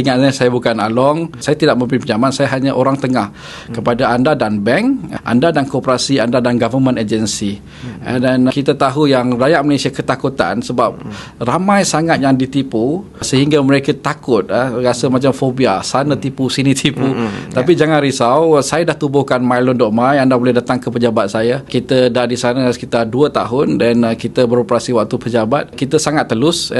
Ingatnya saya bukan Along, saya tidak memberi pinjaman, saya hanya orang tengah kepada anda dan bank, anda dan koperasi, anda dan government agency. Dan kita tahu yang rakyat Malaysia ketakutan sebab ramai sangat yang ditipu sehingga mereka takut, rasa macam fobia, sana tipu, sini tipu. Tapi jangan risau, saya dah tubuhkan myloan.my, anda boleh datang ke pejabat saya. Kita dah di sana sekitar 2 tahun dan kita beroperasi waktu pejabat. Kita sangat telus.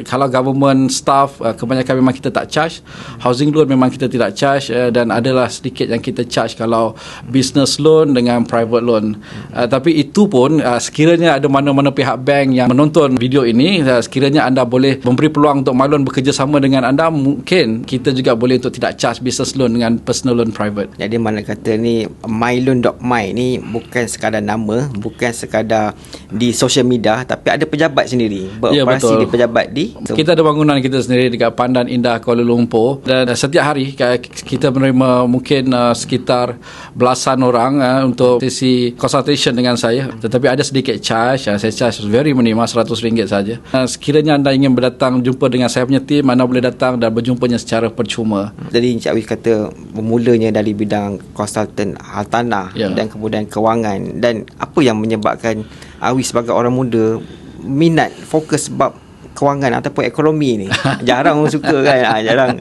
Kalau government staff, kebanyakan memang kita tak charge. Housing loan memang kita tidak charge, dan adalah sedikit yang kita charge kalau business loan dengan private loan. Tapi itu pun sekiranya ada mana-mana pihak bank yang menonton video ini, sekiranya anda boleh memberi peluang untuk myloan bekerjasama dengan anda, mungkin kita juga boleh untuk tidak charge business loan dengan personal loan private. Jadi mana kata ni, myloan.my ni bukan sekadar nama, bukan sekadar di social media, tapi ada pejabat sendiri beroperasi di pejabat di kita ada bangunan kita sendiri dekat Pandan Indah, Kuala Lumpur, dan setiap hari kita menerima mungkin sekitar belasan orang untuk sesi consultation dengan saya, tetapi ada sedikit charge. Saya charge very minimal, RM100 saja. Sekiranya anda ingin berdatang jumpa dengan saya punya tim, anda boleh datang dan berjumpanya secara percuma. Jadi Encik Awis kata bermulanya dari bidang konsultan hartanah dan kemudian kewangan, dan apa yang menyebabkan Awis sebagai orang muda minat fokus bab kewangan ataupun ekonomi ni? Jarang orang suka kan. Jarang.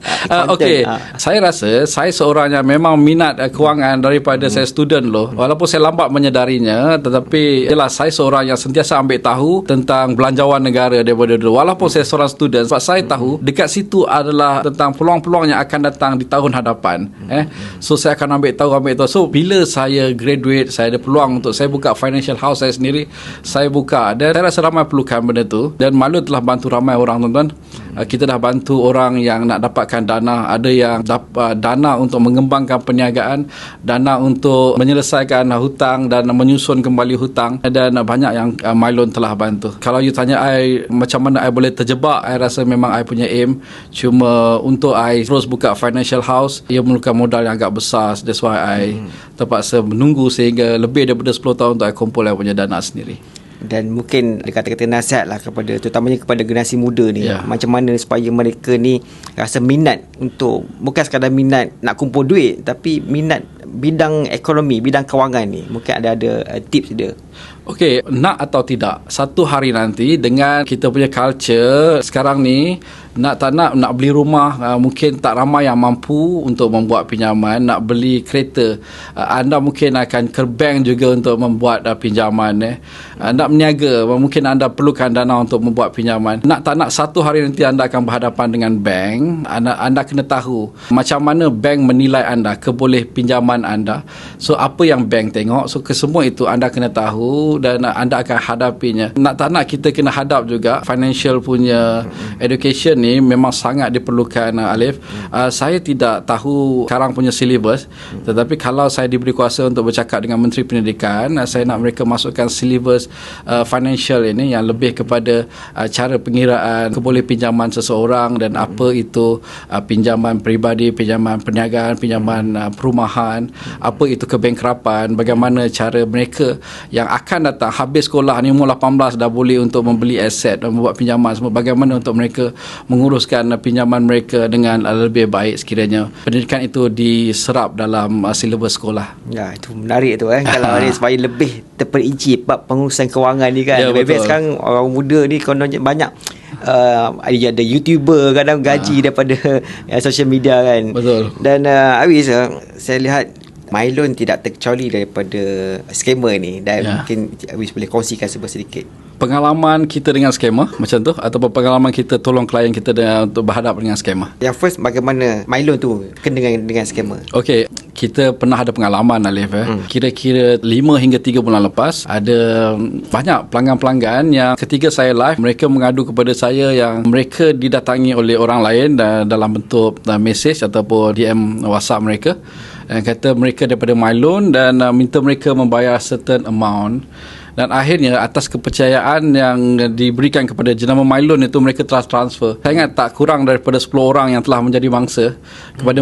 Okey, saya rasa saya seorang yang memang minat kewangan daripada saya student loh. Walaupun saya lambat menyedarinya, tetapi ialah saya seorang yang sentiasa ambil tahu tentang belanjawan negara daripada dulu. Walaupun saya seorang student, sebab saya tahu dekat situ adalah tentang peluang-peluang yang akan datang di tahun hadapan. So saya akan ambil tahu. So bila saya graduate, saya ada peluang untuk saya buka financial house saya sendiri, saya buka. Dan saya rasa ramai perlukan benda tu, dan Malu telah bantu ramai orang, tuan-tuan. Kita dah bantu orang yang nak dapatkan dana. Ada yang dapat dana untuk mengembangkan perniagaan, dana untuk menyelesaikan hutang dan menyusun kembali hutang, dan banyak yang myloan telah bantu. Kalau you tanya I macam mana I boleh terjebak, I rasa memang I punya aim. Cuma untuk I terus buka financial house, ia memerlukan modal yang agak besar. That's why I terpaksa menunggu sehingga lebih daripada 10 tahun untuk I kumpul I punya dana sendiri. Dan mungkin kata-kata nasihat lah kepada, terutamanya kepada generasi muda ni, macam mana supaya mereka ni rasa minat untuk, bukan sekadar minat nak kumpul duit, tapi minat bidang ekonomi, bidang kewangan ni. Mungkin ada tips dia. Okey, nak atau tidak, satu hari nanti dengan kita punya culture sekarang ni, nak tak nak beli rumah, mungkin tak ramai yang mampu untuk membuat pinjaman. Nak beli kereta, anda mungkin akan ke bank juga untuk membuat pinjaman. Nak berniaga, mungkin anda perlukan dana untuk membuat pinjaman. Nak tak nak, satu hari nanti anda akan berhadapan dengan bank. Anda kena tahu macam mana bank menilai anda, keboleh pinjaman anda. So apa yang bank tengok, so kesemua itu anda kena tahu dan anda akan hadapinya. Nak tak nak kita kena hadap juga financial punya education ni memang sangat diperlukan, Alif. Saya tidak tahu sekarang punya syllabus, tetapi kalau saya diberi kuasa untuk bercakap dengan Menteri Pendidikan, saya nak mereka masukkan syllabus financial ini yang lebih kepada cara pengiraan keboleh pinjaman seseorang dan apa itu pinjaman peribadi, pinjaman perniagaan, pinjaman perumahan, apa itu kebankrapan, bagaimana cara mereka yang akan datang habis sekolah ni umur 18 dah boleh untuk membeli aset dan membuat pinjaman semua, bagaimana untuk mereka menguruskan pinjaman mereka dengan lebih baik sekiranya pendidikan itu diserap dalam silibus sekolah. Ya, itu menarik tu kalau ada supaya lebih terperinci bab pengurusan kewangan ni kan. Lebih sekarang orang muda ni kononnya banyak ada YouTuber kadang gaji daripada social media kan. Betul. Dan Awis, saya lihat myloan tidak terkecuali daripada skamer ni, dan mungkin Awis boleh kongsikan sedikit pengalaman kita dengan skamer macam tu, ataupun pengalaman kita tolong klien kita untuk berhadap dengan skamer. Yang first, bagaimana myloan tu kena dengan skamer? Okey, kita pernah ada pengalaman, Alif. Kira-kira 5 hingga 3 bulan lepas, ada banyak pelanggan-pelanggan yang ketika saya live, mereka mengadu kepada saya yang mereka didatangi oleh orang lain dalam bentuk mesej ataupun DM WhatsApp mereka, dan kata mereka daripada myloan dan minta mereka membayar certain amount. Dan akhirnya atas kepercayaan yang diberikan kepada jenama MyLoan itu, mereka telah transfer. Saya ingat tak kurang daripada 10 orang yang telah menjadi mangsa kepada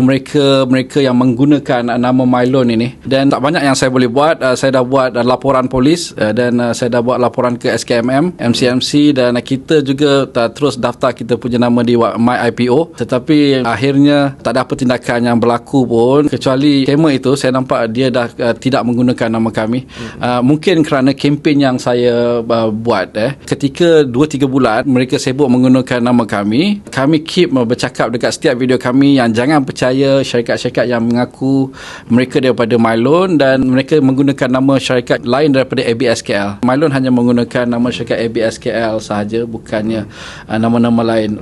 mereka yang menggunakan nama MyLoan ini. Dan tak banyak yang saya boleh buat. Saya dah buat laporan polis dan saya dah buat laporan ke SKMM, MCMC, dan kita juga terus daftar kita punya nama di MyIPO. Tetapi akhirnya tak ada apa tindakan yang berlaku pun, kecuali skema itu saya nampak dia dah tidak menggunakan nama kami. Mungkin kerana kempen yang saya buat ketika 2-3 bulan mereka sibuk menggunakan nama kami keep bercakap dekat setiap video kami yang jangan percaya syarikat-syarikat yang mengaku mereka daripada MyLoan dan mereka menggunakan nama syarikat lain daripada ABSKL. MyLoan hanya menggunakan nama syarikat ABSKL sahaja, bukannya nama-nama lain.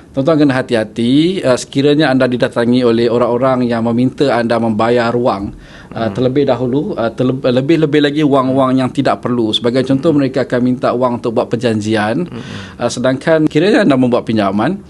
Tuan-tuan kena hati-hati sekiranya anda didatangi oleh orang-orang yang meminta anda membayar wang terlebih dahulu, lebih-lebih lagi wang-wang yang tidak perlu. Sebagai contoh, mereka akan minta wang untuk buat perjanjian, sedangkan kiranya anda membuat pinjaman,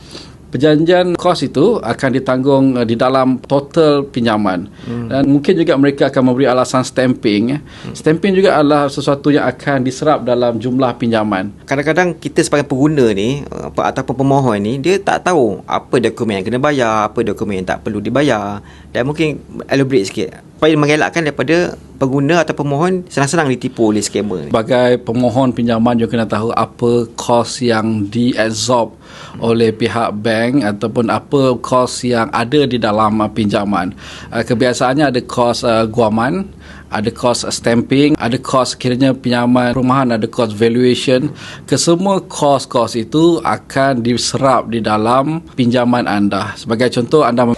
perjanjian kos itu akan ditanggung di dalam total pinjaman. Dan mungkin juga mereka akan memberi alasan stamping. Stamping juga adalah sesuatu yang akan diserap dalam jumlah pinjaman. Kadang-kadang kita sebagai pengguna ni ataupun pemohon ni, dia tak tahu apa dokumen yang kena bayar, apa dokumen yang tak perlu dibayar. Dan mungkin elaborate sikit supaya mengelakkan daripada pengguna atau pemohon senang-senang ditipu oleh skamer ni. Sebagai pemohon pinjaman juga kena tahu apa kos yang diabsorb oleh pihak bank ataupun apa kos yang ada di dalam pinjaman. Kebiasaannya ada kos guaman, ada kos stamping, ada kos kiranya pinjaman perumahan, ada kos valuation. Kesemua kos-kos itu akan diserap di dalam pinjaman anda. Sebagai contoh, anda